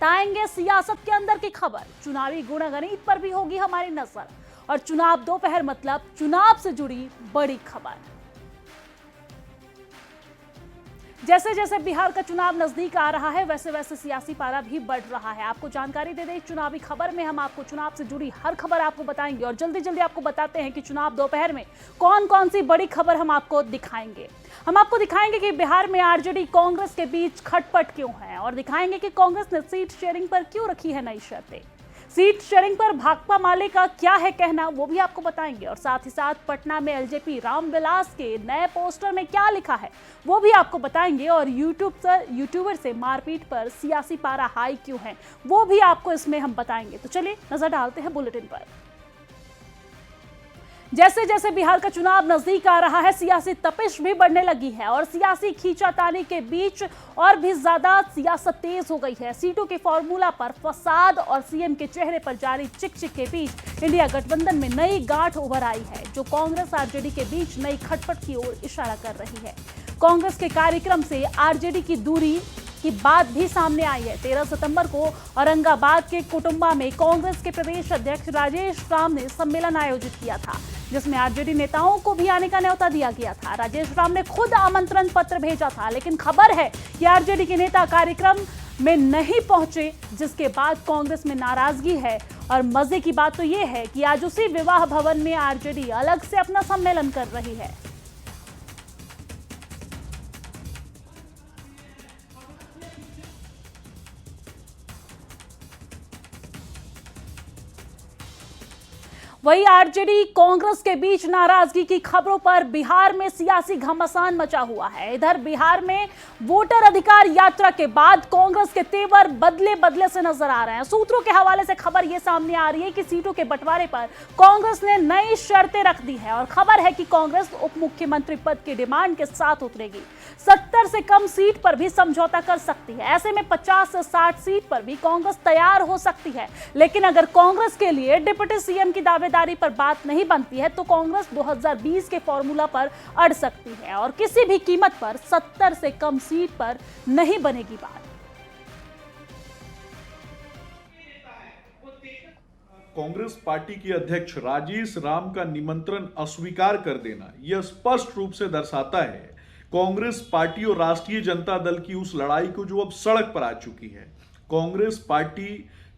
बताएंगे सियासत के अंदर की खबर, चुनावी गुणगणित पर भी होगी हमारी नजर और चुनाव दोपहर मतलब चुनाव से जुड़ी बड़ी खबर। जैसे जैसे बिहार का चुनाव नजदीक आ रहा है वैसे वैसे सियासी पारा भी बढ़ रहा है। आपको जानकारी दे दें, चुनावी खबर में हम आपको चुनाव से जुड़ी हर खबर आपको बताएंगे और जल्दी जल्दी आपको बताते हैं कि चुनाव दोपहर में कौन कौन सी बड़ी खबर हम आपको दिखाएंगे। हम आपको दिखाएंगे कि बिहार में आरजेडी कांग्रेस के बीच खटपट क्यों है और दिखाएंगे कि कांग्रेस ने सीट शेयरिंग पर क्यों रखी है नई शर्तें। सीट शेयरिंग पर भाकपा माले का क्या है कहना, वो भी आपको बताएंगे और साथ ही साथ पटना में एलजेपी रामविलास के नए पोस्टर में क्या लिखा है वो भी आपको बताएंगे और यूट्यूबर से मारपीट पर सियासी पारा हाई क्यों है वो भी आपको इसमें हम बताएंगे। तो चलिए नजर डालते हैं बुलेटिन पर। जैसे जैसे बिहार का चुनाव नजदीक आ रहा है सियासी तपिश भी बढ़ने लगी है और सियासी खींचातानी के बीच और भी ज्यादा सियासत तेज हो गई है। सीटों के फॉर्मूला पर फसाद और सीएम के चेहरे पर जारी चिक चिक के बीच इंडिया गठबंधन में नई गांठ उभर आई है जो कांग्रेस आरजेडी के बीच नई खटपट की ओर इशारा कर रही है। कांग्रेस के कार्यक्रम से आरजेडी की दूरी की बात भी सामने आई है। 13 सितंबर को औरंगाबाद के कुटुंबा में कांग्रेस के प्रदेश अध्यक्ष राजेश राम ने सम्मेलन आयोजित किया था जिसमें आरजेडी नेताओं को भी आने का न्योता दिया गया था। राजेश राम ने खुद आमंत्रण पत्र भेजा था लेकिन खबर है कि आरजेडी के नेता कार्यक्रम में नहीं पहुंचे जिसके बाद कांग्रेस में नाराजगी है। और मजे की बात तो यह है कि आज उसी विवाह भवन में आरजेडी अलग से अपना सम्मेलन कर रही है। वही आरजेडी कांग्रेस के बीच नाराजगी की खबरों पर बिहार में सियासी घमासान मचा हुआ है। इधर बिहार में वोटर अधिकार यात्रा के बाद कांग्रेस के तेवर बदले बदले से नजर आ रहे हैं। सूत्रों के हवाले से खबर यह सामने आ रही है कि सीटों के बंटवारे पर कांग्रेस ने नई शर्तें रख दी है और खबर है कि कांग्रेस उप मुख्यमंत्री पद की डिमांड के साथ उतरेगी। 70 से कम सीट पर भी समझौता कर सकती है। ऐसे में 50 से 60 सीट पर भी कांग्रेस तैयार हो सकती है। लेकिन अगर कांग्रेस के लिए डिप्टी सीएम की दावेदारी पर बात नहीं बनती है तो कांग्रेस 2020 के फॉर्मूला पर अड़ सकती है और किसी भी कीमत पर 70 से कम सीट पर नहीं बनेगी बात। कांग्रेस पार्टी के अध्यक्ष राजेश राम का निमंत्रण अस्वीकार कर देना यह स्पष्ट रूप से दर्शाता है कांग्रेस पार्टी और राष्ट्रीय जनता दल की उस लड़ाई को जो अब सड़क पर आ चुकी है। कांग्रेस पार्टी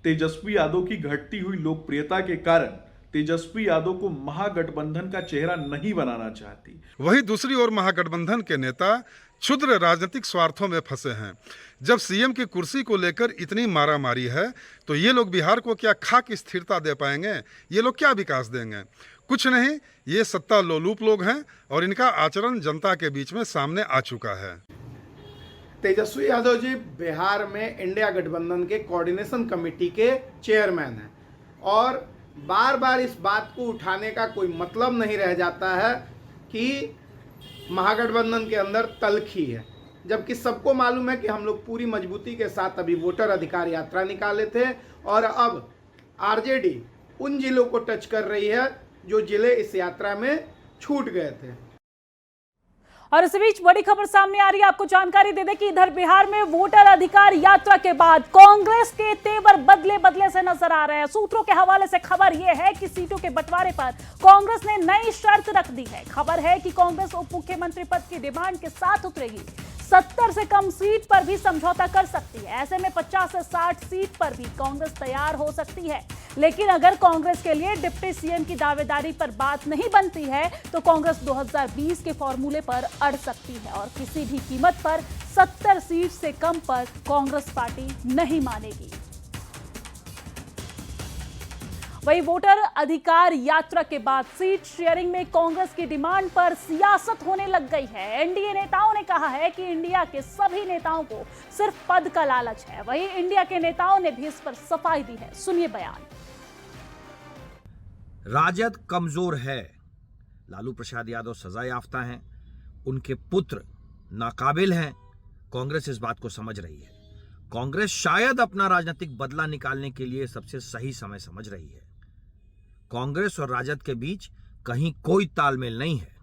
तेजस्वी यादव की घटती हुई लोकप्रियता के कारण तेजस्वी यादव को महागठबंधन का चेहरा नहीं बनाना चाहती। वहीं दूसरी ओर महागठबंधन के नेता क्षुद्र राजनीतिक स्वार्थों में फंसे हैं। जब सीएम की कुर्सी को लेकर इतनी मारामारी है तो ये लोग बिहार को क्या खाक स्थिरता दे पाएंगे? ये लोग क्या विकास देंगे? कुछ नहीं, ये सत्ता लोलूप लोग हैं और इनका आचरण जनता के बीच में सामने आ चुका है। तेजस्वी यादव जी बिहार में इंडिया गठबंधन के कोऑर्डिनेशन कमेटी के चेयरमैन हैं और बार बार इस बात को उठाने का कोई मतलब नहीं रह जाता है कि महागठबंधन के अंदर तलखी है, जबकि सबको मालूम है कि हम लोग पूरी मजबूती के साथ अभी वोटर अधिकार यात्रा निकाले थे और अब आरजेडी उन जिलों को टच कर रही है जो जिले इस यात्रा में छूट गए थे। और इस बीच बड़ी खबर सामने आ रही है, आपको जानकारी दे दें कि इधर बिहार में वोटर अधिकार यात्रा के बाद कांग्रेस के तेवर बदले बदले से नजर आ रहे हैं। सूत्रों के हवाले से खबर यह है कि सीटों के बंटवारे पर कांग्रेस ने नई शर्त रख दी है। खबर है कि कांग्रेस उप मुख्यमंत्री पद की डिमांड के साथ उतरेगी। 70 से कम सीट पर भी समझौता कर सकती है। ऐसे में 50 से 60 सीट पर भी कांग्रेस तैयार हो सकती है। लेकिन अगर कांग्रेस के लिए डिप्टी सीएम की दावेदारी पर बात नहीं बनती है तो कांग्रेस 2020 के फॉर्मूले पर अड़ सकती है और किसी भी कीमत पर 70 सीट से कम पर कांग्रेस पार्टी नहीं मानेगी। वही वोटर अधिकार यात्रा के बाद सीट शेयरिंग में कांग्रेस की डिमांड पर सियासत होने लग गई है। एनडीए नेताओं ने कहा है कि इंडिया के सभी नेताओं को सिर्फ पद का लालच है। वही इंडिया के नेताओं ने भी इस पर सफाई दी है, सुनिए बयान। राजद कमजोर है, लालू प्रसाद यादव सजा याफ्ता हैं, उनके पुत्र नाकाबिल हैं। कांग्रेस इस बात को समझ रही है। कांग्रेस शायद अपना राजनीतिक बदला निकालने के लिए सबसे सही समय समझ रही है। कांग्रेस और राजद के बीच कहीं कोई तालमेल नहीं है।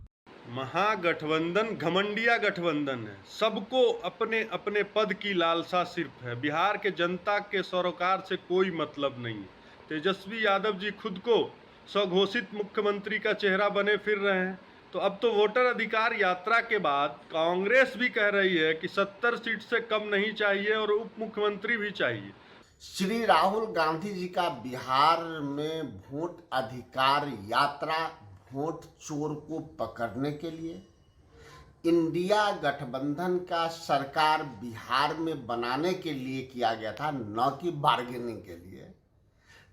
महागठबंधन घमंडिया गठबंधन है। सबको अपने अपने पद की लालसा सिर्फ है। बिहार के जनता के सरोकार से कोई मतलब नहीं है। तेजस्वी यादव जी खुद को स्वघोषित मुख्यमंत्री का चेहरा बने फिर रहे हैं। तो अब तो वोटर अधिकार यात्रा के बाद कांग्रेस भी कह रही है कि 70 सीट से कम नहीं चाहिए और उप मुख्यमंत्री भी चाहिए। श्री राहुल गांधी जी का बिहार में वोट अधिकार यात्रा वोट चोर को पकड़ने के लिए, इंडिया गठबंधन का सरकार बिहार में बनाने के लिए किया गया था, न कि बार्गेनिंग के लिए।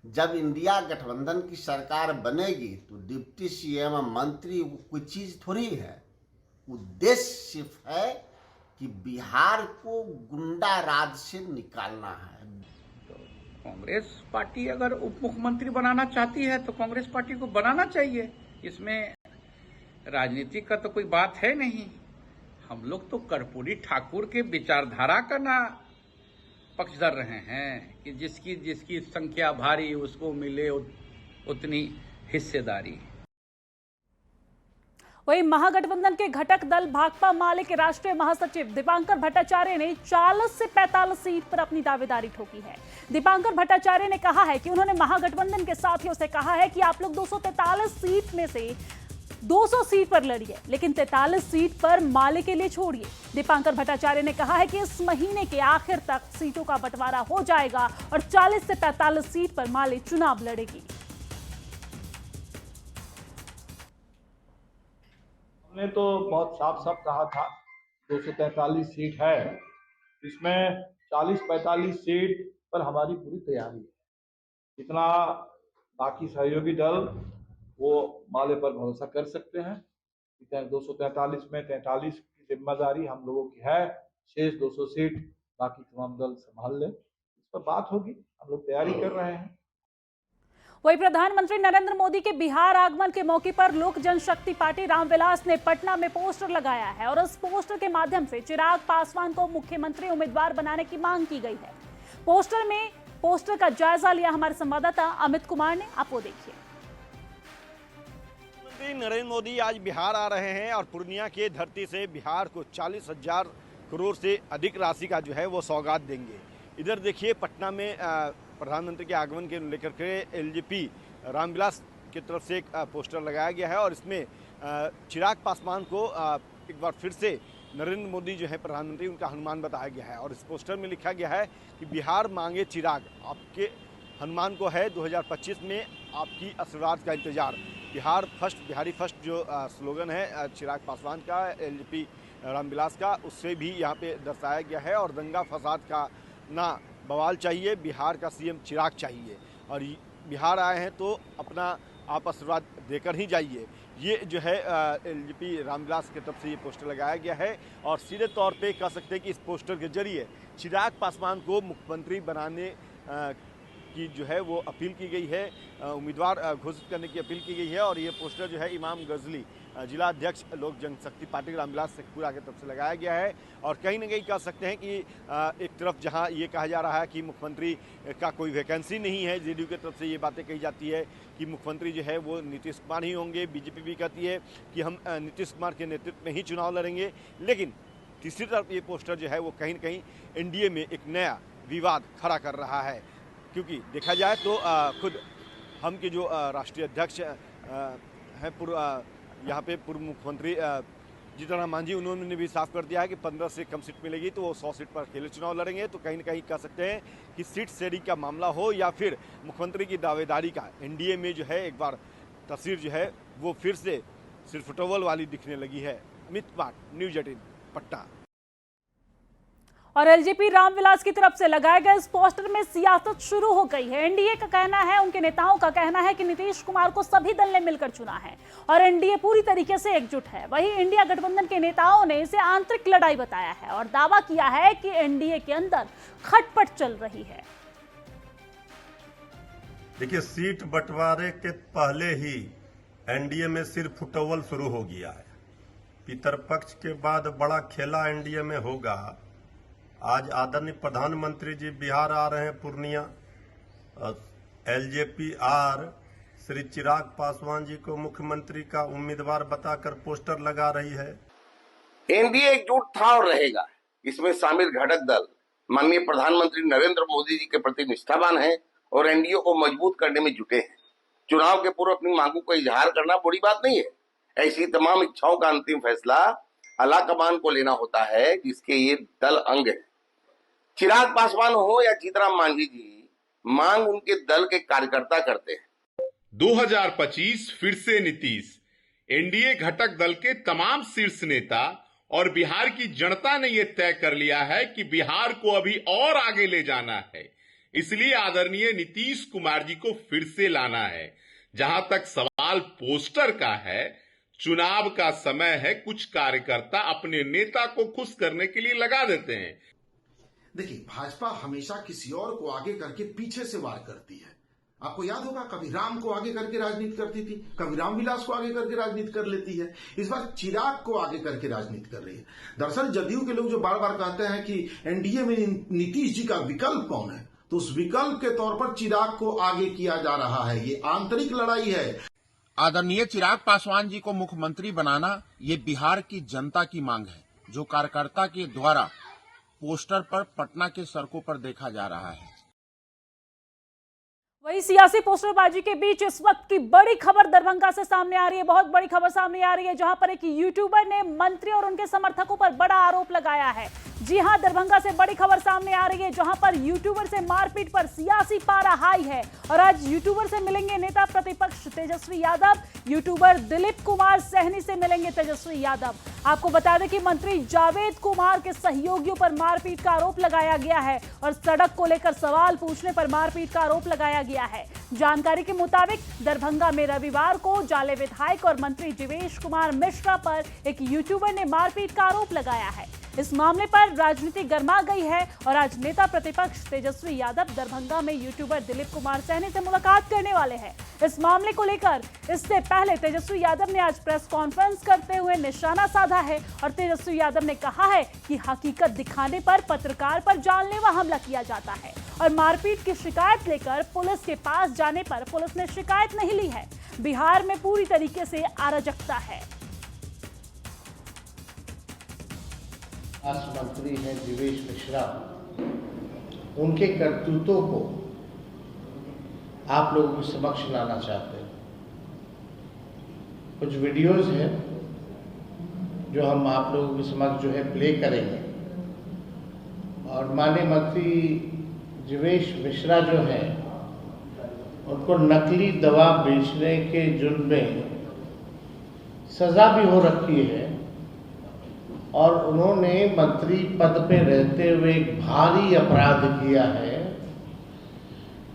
जब इंडिया गठबंधन की सरकार बनेगी तो डिप्टी सीएम मंत्री कोई चीज थोड़ी है। उद्देश्य सिर्फ है कि बिहार को गुंडा राज से निकालना है। कांग्रेस पार्टी अगर उप मुख्यमंत्री बनाना चाहती है तो कांग्रेस पार्टी को बनाना चाहिए। इसमें राजनीति का तो कोई बात है नहीं। हम लोग तो कर्पूरी ठाकुर के विचारधारा का ना पक्षधर रहे हैं कि जिसकी संख्या भारी उसको मिले उतनी हिस्सेदारी। वहीं महागठबंधन के घटक दल भाकपा माले के राष्ट्रीय महासचिव दीपांकर भट्टाचार्य ने 40 से 45 सीट पर अपनी दावेदारी ठोकी है। दीपांकर भट्टाचार्य ने कहा है कि उन्होंने महागठबंधन के साथियों से कहा है कि आप लोग 243 सीट में से 200 सीट पर लड़िए, लेकिन 43 सीट पर माले के लिए छोड़िए। दीपांकर भट्टाचार्य ने कहा है कि इस महीने के आखिर तक सीटों का बंटवारा हो जाएगा और 40 से 45 सीट पर माले चुनाव लड़ेगी। हमने तो बहुत साफ कहा था 243 सीट है, इसमें 40-45 सीट पर हमारी पूरी तैयारी है। इतना बाकी सहयोगी दल वो माले पर भरोसा कर सकते हैं। 243 में 43 की जिम्मेदारी हम लोगों की है। शेष 200 सीट बाकी तमाम दल संभाल ले, इस पर बात होगी। हम लोग तैयारी कर रहे हैं। वहीं प्रधानमंत्री नरेंद्र मोदी के बिहार आगमन के मौके पर लोक जनशक्ति पार्टी रामविलास ने पटना में पोस्टर लगाया है और उस पोस्टर के माध्यम से चिराग पासवान को मुख्यमंत्री उम्मीदवार बनाने की मांग की गई है। पोस्टर का जायजा लिया हमारे संवाददाता अमित कुमार ने, आप वो देखिए। प्रधानमंत्री नरेंद्र मोदी आज बिहार आ रहे हैं और पूर्णिया के धरती से बिहार को 40,000 करोड़ से अधिक राशि का जो है वो सौगात देंगे। इधर देखिए पटना में प्रधानमंत्री के आगमन के लेकर के एलजेपी रामविलास की तरफ से एक पोस्टर लगाया गया है और इसमें चिराग पासवान को एक बार फिर से नरेंद्र मोदी जो है प्रधानमंत्री उनका हनुमान बताया गया है। और इस पोस्टर में लिखा गया है कि बिहार मांगे चिराग, आपके हनुमान को है 2025 में आपकी आशीर्वाद का इंतजार। बिहारी फर्स्ट जो स्लोगन है चिराग पासवान का, एलजेपी रामविलास का, उससे भी यहाँ पे दर्शाया गया है। और दंगा फसाद का ना बवाल चाहिए, बिहार का सीएम चिराग चाहिए और बिहार आए हैं तो अपना आप आशीर्वाद देकर ही जाइए। ये जो है एलजेपी रामविलास की तरफ से ये पोस्टर लगाया गया है और सीधे तौर पे कह सकते हैं कि इस पोस्टर के जरिए चिराग पासवान को मुख्यमंत्री बनाने की जो है वो अपील की गई है, उम्मीदवार घोषित करने की अपील की गई है। और ये पोस्टर जो है इमाम गजली जिला अध्यक्ष लोक जनशक्ति पार्टी रामविलास शेखपुरा की तरफ से लगाया गया है। और कहीं ना कहीं कह सकते हैं कि एक तरफ जहां ये कहा जा रहा है कि मुख्यमंत्री का कोई वैकेंसी नहीं है, जेडीयू की तरफ से ये बातें कही जाती है कि मुख्यमंत्री जो है वो नीतीश कुमार ही होंगे। बीजेपी भी कहती है कि हम नीतीश कुमार के नेतृत्व में ही चुनाव लड़ेंगे। लेकिन तीसरी तरफ ये पोस्टर जो है वो कहीं ना कहीं एनडीए में एक नया विवाद खड़ा कर रहा है, क्योंकि देखा जाए तो खुद हम के जो राष्ट्रीय अध्यक्ष हैं यहाँ पे पूर्व मुख्यमंत्री जीतन राम मांझी, उन्होंने भी साफ कर दिया है कि 15 से कम सीट मिलेगी तो वो 100 सीट पर अकेले चुनाव लड़ेंगे। तो कहीं ना कहीं कह सकते हैं कि सीट शेयरिंग का मामला हो या फिर मुख्यमंत्री की दावेदारी का, एनडीए में जो है एक बार तस्वीर जो है वो फिर से सिर्फ टोवल वाली दिखने लगी है। अमित कुमार, न्यूज़ 18 पटना। और एलजेपी रामविलास की तरफ से लगाए गए इस पोस्टर में सियासत शुरू हो गई है। एनडीए का कहना है, उनके नेताओं का कहना है कि नीतीश कुमार को सभी दल ने मिलकर चुना है और एनडीए पूरी तरीके से एकजुट है। वहीं इंडिया गठबंधन के नेताओं ने इसे आंतरिक लड़ाई बताया है और दावा किया है कि एनडीए के अंदर खटपट चल रही है। देखिए, सीट बंटवारे के पहले ही एनडीए में सिर्फ फुटबॉल शुरू हो गया है। पितरपक्ष के बाद बड़ा खेला एनडीए में होगा। आज आदरणीय प्रधानमंत्री जी बिहार आ रहे हैं पूर्णिया, एलजेपी आर श्री चिराग पासवान जी को मुख्यमंत्री का उम्मीदवार बताकर पोस्टर लगा रही है। एनडीए एकजुट था और रहेगा। इसमें शामिल घटक दल माननीय प्रधानमंत्री नरेंद्र मोदी जी के प्रति निष्ठावान हैं और एनडीए को मजबूत करने में जुटे हैं। चुनाव के पूर्व अपनी मांगों को इजहार करना बड़ी बात नहीं है। ऐसी तमाम इच्छाओं का अंतिम फैसला आलाकमान को लेना होता है, जिसके ये दल अंग है। चिराग पासवान हो या जीतराम मांझी जी, मांग उनके दल के कार्यकर्ता करते हैं। 2025 फिर से नीतीश। एनडीए घटक दल के तमाम शीर्ष नेता और बिहार की जनता ने यह तय कर लिया है कि बिहार को अभी और आगे ले जाना है। इसलिए आदरणीय नीतीश कुमार जी को फिर से लाना है। जहां तक सवाल पोस्टर का है, चुनाव का समय है, कुछ कार्यकर्ता अपने नेता को खुश करने के लिए लगा देते हैं। देखिए, भाजपा हमेशा किसी और को आगे करके पीछे से वार करती है। आपको याद होगा, कभी राम को आगे करके राजनीति करती थी, कभी रामविलास को आगे करके राजनीति कर लेती है। इस बार चिराग को आगे करके राजनीति कर रही है। दरअसल जदयू के लोग जो बार बार कहते हैं कि एनडीए में नीतीश जी का विकल्प कौन है, तो उस विकल्प के तौर पर चिराग को आगे किया जा रहा है। ये आंतरिक लड़ाई है। आदरणीय चिराग पासवान जी को मुख्यमंत्री बनाना ये बिहार की जनता की मांग है, जो कार्यकर्ता के द्वारा पोस्टर पर पटना के सड़कों पर देखा जा रहा है। वही सियासी पोस्टरबाजी के बीच इस वक्त की बड़ी खबर दरभंगा से सामने आ रही है। बहुत बड़ी खबर सामने आ रही है, जहां पर एक यूट्यूबर ने मंत्री और उनके समर्थकों पर बड़ा आरोप लगाया है। जी हां, दरभंगा से बड़ी खबर सामने आ रही है, जहां पर यूट्यूबर से मारपीट पर सियासी पारा हाई है। और आज यूट्यूबर से मिलेंगे नेता प्रतिपक्ष तेजस्वी यादव, यूट्यूबर दिलीप कुमार सहनी से मिलेंगे तेजस्वी यादव। आपको बता दें कि मंत्री जावेद कुमार के सहयोगियों पर मारपीट का आरोप लगाया गया है और सड़क को लेकर सवाल पूछने पर मारपीट का आरोप लगाया गया है। जानकारी के मुताबिक दरभंगा में रविवार को जाले विधायक और मंत्री जीवेश कुमार मिश्रा पर एक यूट्यूबर ने मारपीट का आरोप लगाया है। इस मामले पर राजनीति गर्मा गई है और आज नेता प्रतिपक्ष तेजस्वी यादव दरभंगा में यूट्यूबर दिलीप कुमार सहनी से मुलाकात करने वाले हैं। इस मामले को लेकर इससे पहले तेजस्वी यादव ने आज प्रेस कॉन्फ्रेंस करते हुए निशाना साधा है और तेजस्वी यादव ने कहा है कि हकीकत दिखाने पर पत्रकार पर जानलेवा हमला किया जाता है और मारपीट की शिकायत लेकर पुलिस के पास जाने पर पुलिस ने शिकायत नहीं ली है। बिहार में पूरी तरीके से अराजकता है। मंत्री हैं जीवेश मिश्रा, उनके करतूतों को आप लोगों के समक्ष लाना चाहते हैं। कुछ वीडियोस हैं जो हम आप लोगों के समक्ष जो है प्ले करेंगे। और माननीय मंत्री जीवेश मिश्रा जो हैं, उनको नकली दवा बेचने के जुर्म में सजा भी हो रखी है और उन्होंने मंत्री पद पे रहते हुए एक भारी अपराध किया है,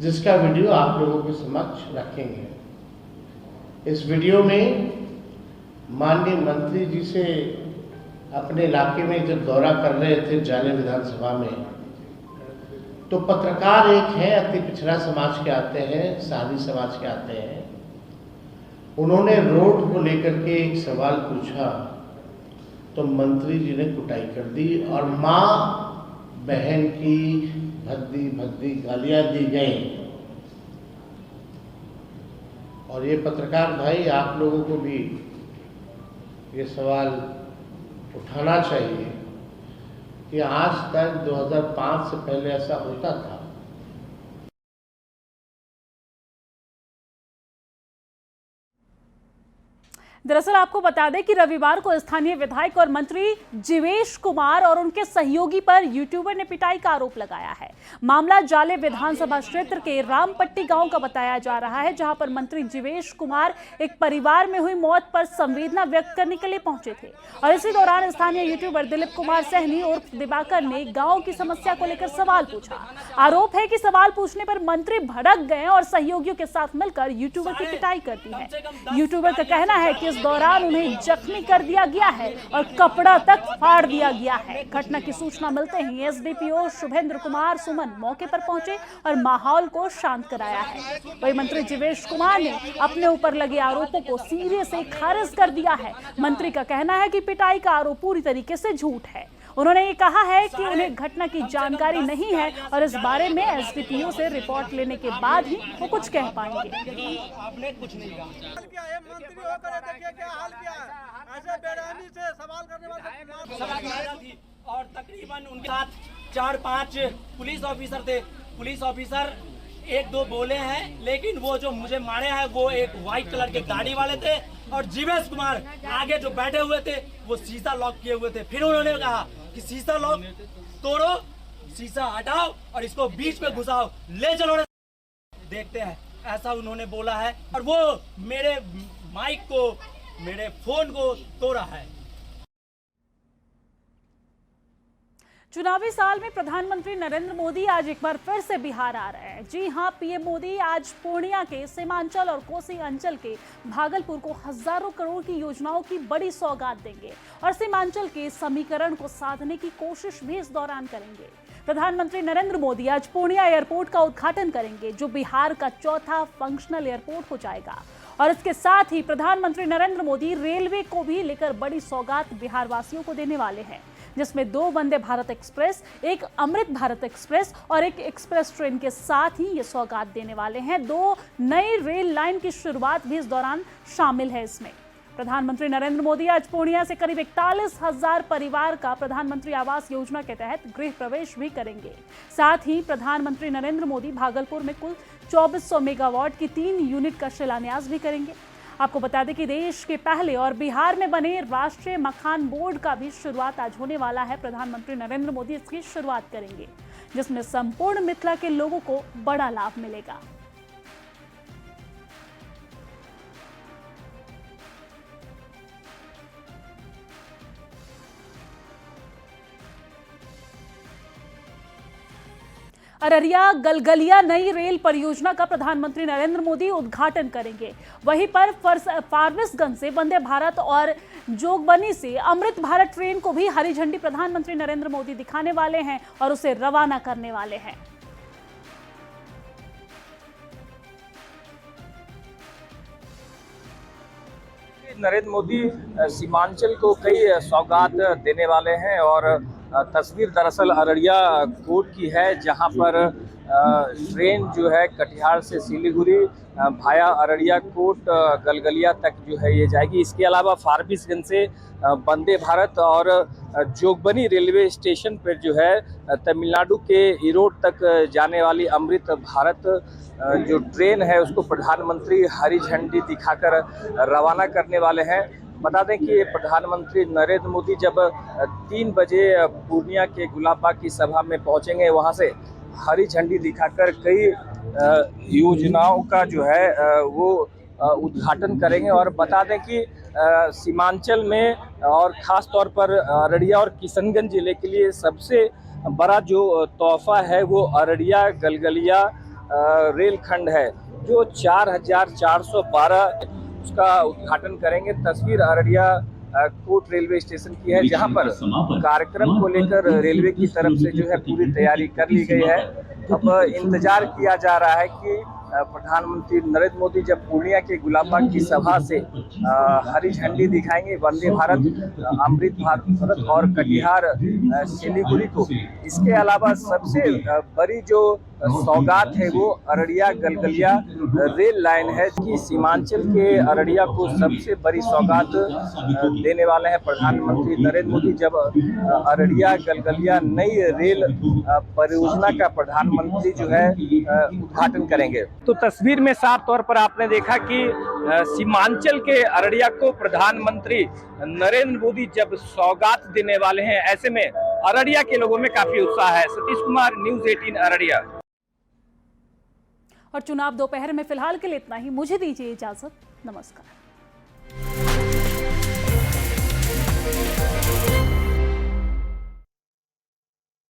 जिसका वीडियो आप लोगों के समक्ष रखेंगे। इस वीडियो में माननीय मंत्री जी से अपने इलाके में जब दौरा कर रहे थे जाले विधानसभा में, तो पत्रकार एक हैं, अति पिछड़ा समाज के आते हैं, सादी समाज के आते हैं। उन्होंने रोड को लेकर के एक सवाल पूछा तो मंत्री जी ने कुटाई कर दी और माँ बहन की भद्दी भद्दी गालियां दी गई। और ये पत्रकार भाई, आप लोगों को भी ये सवाल उठाना चाहिए कि आज तक 2005 से पहले ऐसा होता था। दरअसल आपको बता दें कि रविवार को स्थानीय विधायक और मंत्री जीवेश कुमार और उनके सहयोगी पर यूट्यूबर ने पिटाई का आरोप लगाया है। मामला जाले विधानसभा क्षेत्र के रामपट्टी गांव का बताया जा रहा है, जहां पर मंत्री जीवेश कुमार एक परिवार में हुई मौत पर संवेदना व्यक्त करने के लिए पहुंचे थे और इसी दौरान स्थानीय यूट्यूबर दिलीप कुमार सहनी और दिवाकर ने गाँव की समस्या को लेकर सवाल पूछा। आरोप है कि सवाल पूछने पर मंत्री भड़क गए और सहयोगियों के साथ मिलकर यूट्यूबर की पिटाई कर दी है। यूट्यूबर का कहना है कि इस दौरान उन्हें जख्मी कर दिया गया है और कपड़ा तक फाड़ दिया गया है। घटना की सूचना मिलते ही एसडीपीओ शुभेंद्र कुमार सुमन मौके पर पहुंचे और माहौल को शांत कराया है। वही मंत्री जीवेश कुमार ने अपने ऊपर लगे आरोपों को सिरे से खारिज कर दिया है। मंत्री का कहना है कि पिटाई का आरोप पूरी तरीके से झूठ है। उन्होंने ये कहा है कि उन्हें घटना की जानकारी नहीं है और इस बारे में एसडीपीओ से रिपोर्ट लेने के बाद ही वो कुछ कह पाएंगे। आपने कुछ नहीं कहा। मंत्री होकर देखिए क्या हाल किया है, ऐसे बेरहमी से सवाल करने वाले और तकरीबन उनके साथ 4-5 पुलिस ऑफिसर थे। पुलिस ऑफिसर 1-2 बोले हैं, लेकिन वो जो मुझे मारे हैं वो एक व्हाइट कलर के गाड़ी वाले थे और जीवेश कुमार आगे जो बैठे हुए थे वो शीशा लॉक किए हुए थे। फिर उन्होंने कहा कि शीशा लॉक तोड़ो, शीशा हटाओ और इसको बीच में घुसाओ, ले चलो देखते हैं, ऐसा उन्होंने बोला है। और वो मेरे माइक को, मेरे फोन को तोड़ा है। चुनावी साल में प्रधानमंत्री नरेंद्र मोदी आज एक बार फिर से बिहार आ रहे हैं। जी हां, पीएम मोदी आज पूर्णिया के सीमांचल और कोसी अंचल के भागलपुर को हजारों करोड़ की योजनाओं की बड़ी सौगात देंगे और सीमांचल के समीकरण को साधने की कोशिश भी इस दौरान करेंगे। प्रधानमंत्री नरेंद्र मोदी आज पूर्णिया एयरपोर्ट का उद्घाटन करेंगे, जो बिहार का चौथा फंक्शनल एयरपोर्ट हो जाएगा। और इसके साथ ही प्रधानमंत्री नरेंद्र मोदी रेलवे को भी लेकर बड़ी सौगात बिहार वासियों को देने वाले हैं, जिसमें 2 वंदे भारत एक्सप्रेस, एक अमृत भारत एक्सप्रेस और एक एक्सप्रेस ट्रेन के साथ ही ये सौगात देने वाले हैं। 2 नई रेल लाइन की शुरुआत भी इस दौरान शामिल है। इसमें प्रधानमंत्री नरेंद्र मोदी आज पूर्णिया से करीब 41,000 परिवार का प्रधानमंत्री आवास योजना के तहत गृह प्रवेश भी करेंगे। साथ ही प्रधानमंत्री नरेंद्र मोदी भागलपुर में कुल 2400 मेगावाट की 3 यूनिट का शिलान्यास भी करेंगे। आपको बता दें कि देश के पहले और बिहार में बने राष्ट्रीय मखान बोर्ड का भी शुरुआत आज होने वाला है। प्रधानमंत्री नरेंद्र मोदी इसकी शुरुआत करेंगे, जिसमें संपूर्ण मिथिला के लोगों को बड़ा लाभ मिलेगा। अररिया गलगलिया नई रेल परियोजना का प्रधानमंत्री नरेंद्र मोदी उद्घाटन करेंगे। वहीं पर फारबिसगंज से वंदे भारत और जोगबनी से अमृत भारत ट्रेन को भी हरी झंडी प्रधानमंत्री नरेंद्र मोदी दिखाने वाले हैं और उसे रवाना करने वाले हैं। नरेंद्र मोदी सीमांचल को कई सौगात देने वाले हैं और तस्वीर दरअसल अररिया कोर्ट की है, जहां पर ट्रेन जो है कटिहार से सिलीगुड़ी भाया अररिया कोर्ट गलगलिया तक जो है ये जाएगी। इसके अलावा फारबिसगंज से वंदे भारत और जोगबनी रेलवे स्टेशन पर जो है तमिलनाडु के ईरोड तक जाने वाली अमृत भारत जो ट्रेन है उसको प्रधानमंत्री हरी झंडी दिखाकर रवाना करने वाले हैं। बता दें कि प्रधानमंत्री नरेंद्र मोदी जब 3 बजे पूर्णिया के गुलाबबाग की सभा में पहुंचेंगे, वहां से हरी झंडी दिखाकर कई योजनाओं का जो है वो उद्घाटन करेंगे। और बता दें कि सीमांचल में और ख़ास तौर पर अररिया और किशनगंज जिले के लिए सबसे बड़ा जो तोहफा है वो अररिया गलगलिया रेलखंड है, जो 4412 उसका उद्घाटन करेंगे। तस्वीर अररिया कोट रेलवे स्टेशन की है, जहां पर कार्यक्रम को लेकर रेलवे की तरफ से जो है पूरी तैयारी कर ली गई है। अब इंतजार किया जा रहा है कि प्रधानमंत्री नरेंद्र मोदी जब पूर्णिया के गुलाबबाग की सभा से हरी झंडी दिखाएंगे वंदे भारत, अमृत भारत और कटिहार सिलीगुड़ी को। इसके अलावा सबसे बड़ी जो सौगात है वो अररिया गलगलिया रेल लाइन है, कि सीमांचल के अररिया को सबसे बड़ी सौगात देने वाले हैं प्रधानमंत्री नरेंद्र मोदी जब अररिया गलगलिया नई रेल परियोजना का प्रधानमंत्री जो है उद्घाटन करेंगे। तो तस्वीर में साफ तौर पर आपने देखा कि सीमांचल के अररिया को प्रधानमंत्री नरेंद्र मोदी जब सौगात देने वाले हैं, ऐसे में अररिया के लोगों में काफी उत्साह है। सतीश कुमार, न्यूज़ 18 अररिया। और चुनाव दोपहर में फिलहाल के लिए इतना ही। मुझे दीजिए इजाजत। नमस्कार।